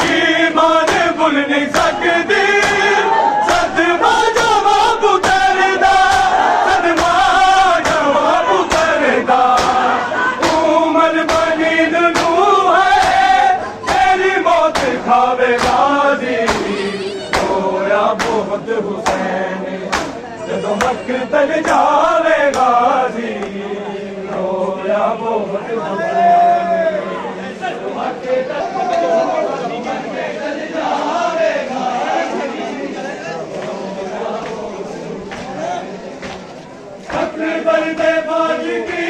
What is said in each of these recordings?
ईमान भुल नहीं सकती सदमा जवाब उतरदा सदमा जवाब उतरदा उमर बनी नू है तेरी मौत खावे गाजी रोया बहुत हुसैन जदों मकतल जावे गाजी रोया बहुत हुसैन बरदे बाज की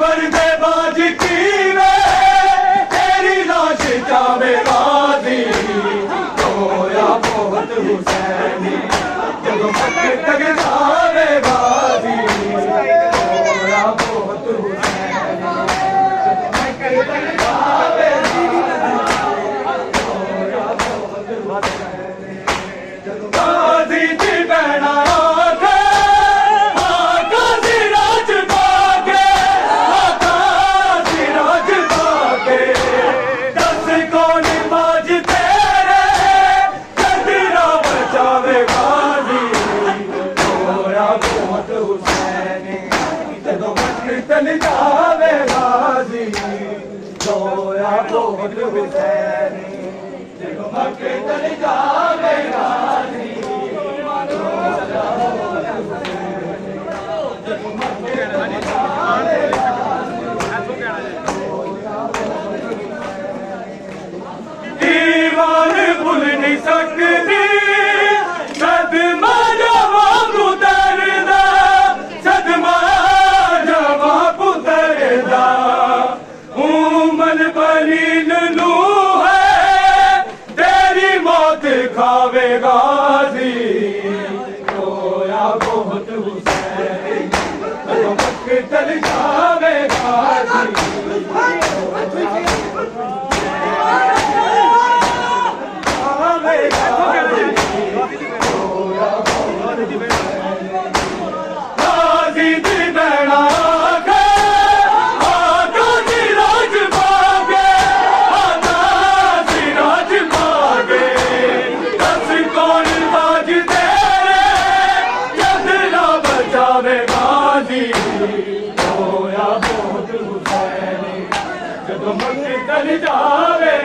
बरदे बाज की तेरी लाश जावे गाजी रोया बहुत हुसैनी जब तक जावे गाजी चल जावे गाजी रोया बहुत हुसैनी जब मक्के चल जावे गाजी रोया बहुत हुसैनी जब मक्के चल जावे ईमान भूल नहीं सकती सदमा जवाब उतरदा सदमा उमर बनी नू है तेरी मौत खावे गाजी रोया बहुत हुसैन चल जावे गाजी गाजी दी बहना रोया बहुत हुसैनी जब मक्के चल जावे